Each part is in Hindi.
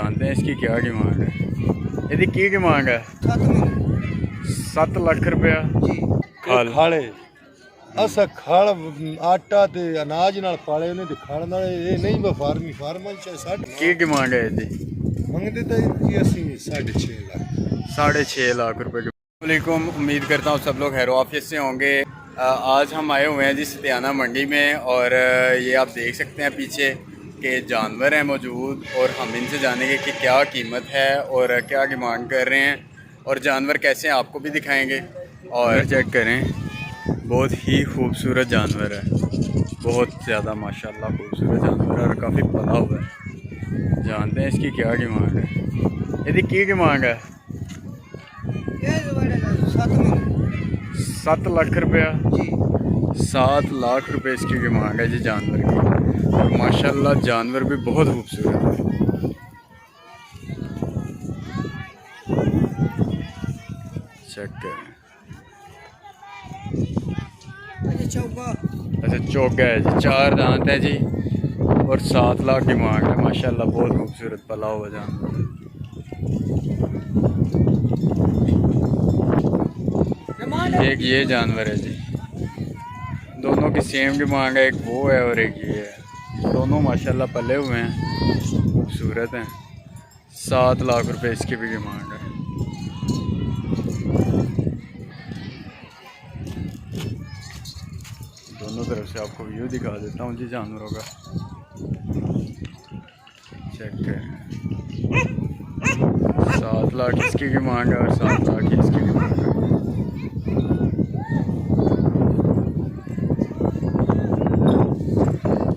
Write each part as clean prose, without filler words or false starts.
जानते हैं इसकी क्या डिमांड है? यदि की डिमांड है 7 लाख रुपया खाले असा खाल आटा ते अनाज नाल पाले ने ते खाल नाल ये नहीं ब फार्मल च 60 की डिमांड है यदि? मंगते तो जी असी 6.5 लाख 6.5 लाख रुपए। वालेकुम, उम्मीद करता हूँ सब लोग खैर ऑफिस से होंगे। आज हम आए हुए हैं जी सतियाना मंडी में और ये आप देख सकते हैं पीछे के जानवर हैं मौजूद और हम इनसे जानेंगे कि क्या कीमत है और क्या डिमांड कर रहे हैं और जानवर कैसे हैं आपको भी दिखाएंगे। और चेक करें, बहुत ही खूबसूरत जानवर है, बहुत ज़्यादा माशाल्लाह खूबसूरत जानवर है और काफ़ी पला हुआ है। जानते हैं इसकी क्या डिमांड है? यदि की डिमांड है 7 लाख रुपया 7 लाख रुपए इसकी डिमांड है जी जानवर की। और माशाल्लाह जानवर भी बहुत खूबसूरत है। चेक करें, अच्छा चौका है जी, 4 दांत है जी और 7 लाख डिमांड है। माशाल्लाह बहुत खूबसूरत पला हुआ जानवर। एक ये जानवर है जी, दोनों की सेम डिमांड है, एक वो है और एक ये है। दोनों माशाल्लाह पले हुए हैं, खूबसूरत हैं। 7 लाख रुपए इसकी भी डिमांड है। दोनों तरफ से आपको व्यू दिखा देता हूँ जी जानवरों का। चेक करें, 7 लाख इसकी डिमांड है और 7 लाख इसकी डिमांड है।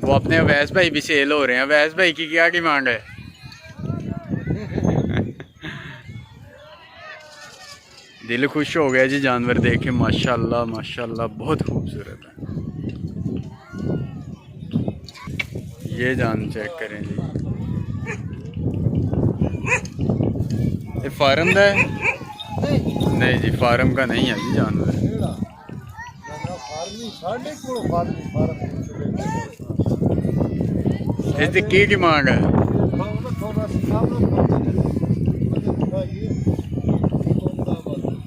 वो अपने अवैस भाई भी सेल हो रहे हैं। अवैस भाई की क्या डिमांड है? दिल खुश हो गया जी जानवर देख के, माशाल्लाह माशाल्लाह बहुत खूबसूरत है। ये जान चेक करें जी, ये फार्म का है? नहीं जी फार्म का नहीं है जी जानवर। इसकी की डिमांड है?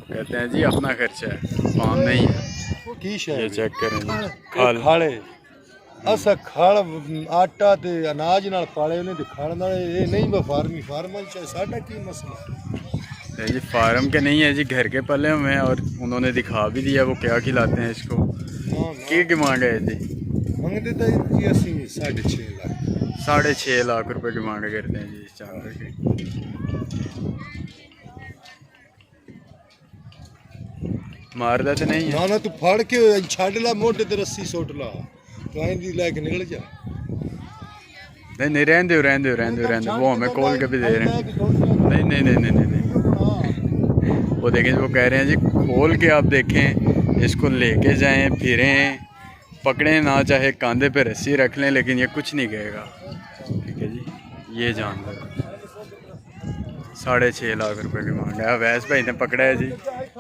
कहते हैं जी अपना खर्चा है, फार्म नहीं है। ये चेक करें जी, खाले असा खाल आटा ते अनाज नाल पाले ने ते खाल नाल ये नहीं ब फार्मल च साडा की मसला जी फार्म के नहीं है जी, घर के पले हुए हैं और उन्होंने दिखा भी दिया वो क्या खिलाते हैं इसको। की डिमांड है जी? मंगते तो जी असी 6.5 लाख 6.5 लाख रुपए डिमांड करते हैं जी इस जानवर की। मारदा तो नहीं है ना ना, तू फड़ के छड़ ला मोटे ते रस्सी सोट ला तो आइंदी लेके निकल जा। नहीं नहीं रहने दो रहने दो रहने दो रहने दो, वो हमें खोल के भी दे रहे हैं। नहीं नहीं नहीं नहीं नहीं, नहीं। वो देखें, वो कह रहे हैं जी खोल के आप देखें, इसको लेके जाएं, फिरें, पकड़ें ना, चाहे कंधे पे रस्सी रख लें, लेकिन ये कुछ नहीं कहेगा। ठीक है जी, ये जानवर 6.5 लाख रुपए डिमांड है। अवैस भाई ने पकड़ा है जी,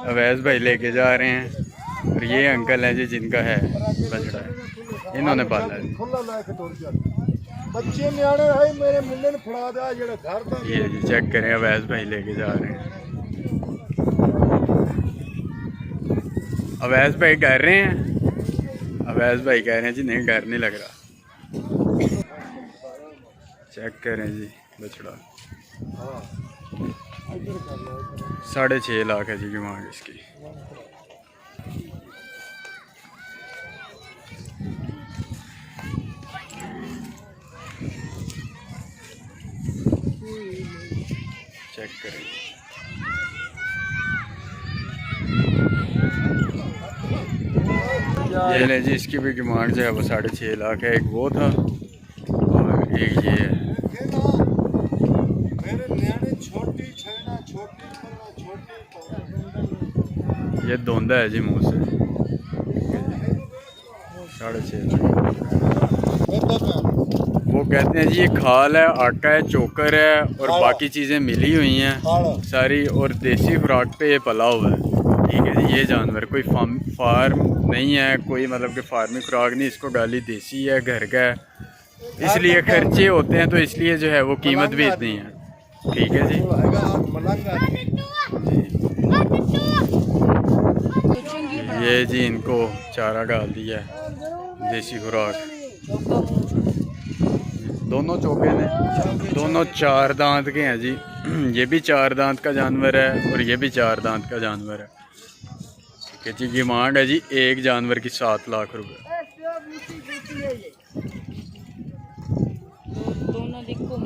अवैस भाई लेके जा रहे हैं। और ये अंकल हैं जी जिनका है बछड़ा है, इन्होंने पाला है। बच्चे न्याणे है मेरे मुंडे ने फड़ा दिया जेड़ा घर दा। ये जी चेक करें, अवैस भाई लेके जा रहे हैं। अवैस भाई कर रहे हैं, अवैस भाई कह रहे हैं जी नहीं डर नहीं लग रहा। चेक करें जी बछड़ा 6.5 लाख है जी डिमांड इसकी। चेक करें, ये ले जी, इसकी भी डिमांड जो है वो 6.5 लाख है। एक वो था और एक ये है। ये धोंदा है जी मुंह से। 6.5 लाख। वो कहते हैं जी ये खाल है, आटा है, चोकर है और बाकी चीज़ें मिली हुई हैं सारी, और देसी खुराक पे ये पला हुआ है। ठीक है जी, ये जानवर कोई फार्म नहीं है, कोई मतलब कि फार्मी खुराक नहीं, इसको डाली देसी है, घर का है, इसलिए खर्चे होते हैं, तो इसलिए जो है वो कीमत भी इतनी है। ठीक है जी। हैगा मलंगा ये जी इनको चारा डाल दिया है, देसी खुराक। दोनों चौके ने, दोनों 4 दांत के हैं जी। ये भी 4 दांत का जानवर है और ये भी 4 दांत का जानवर है। ठीक है जी। डिमांड है जी एक जानवर की 7 लाख रुपए। दोनों दिक्को